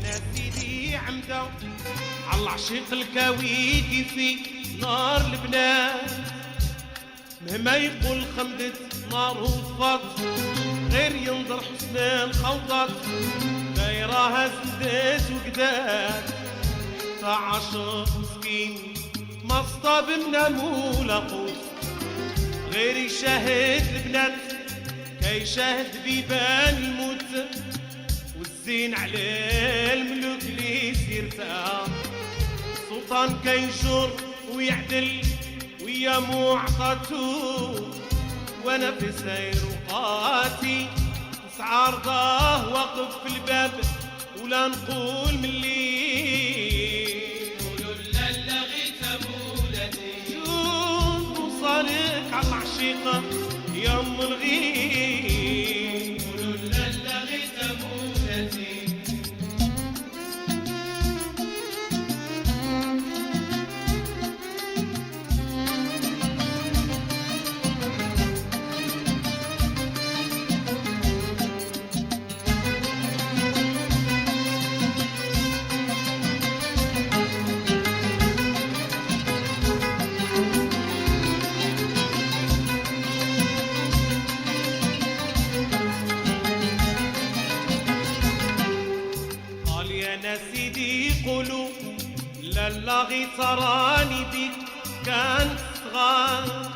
يا سيدي عمدا على العشيق الكويكي في نار البنات، مهما يقول خمدت نار وطفات غير ينظر حسن الخوضات، دايراها زدات وقدات تاع عاشق مسكين ما صطاب منامو لاقوت، غير يشاهد البنات كيشاهد بيبان الموت، والزين على الملوك اللي سيرتها سلطان كيجر ويعدل ويا معطاتو، وانا في سير وقاتي نسعى رضاه واقف في الباب ولا نقول ملي قولوا لالا غيث مولاتي نوصلك على العشيقة يا ام الغيث، قولوا لالا غيث مولاتي يا سيدي قولوا لالا غي تراني بيك كان صغار،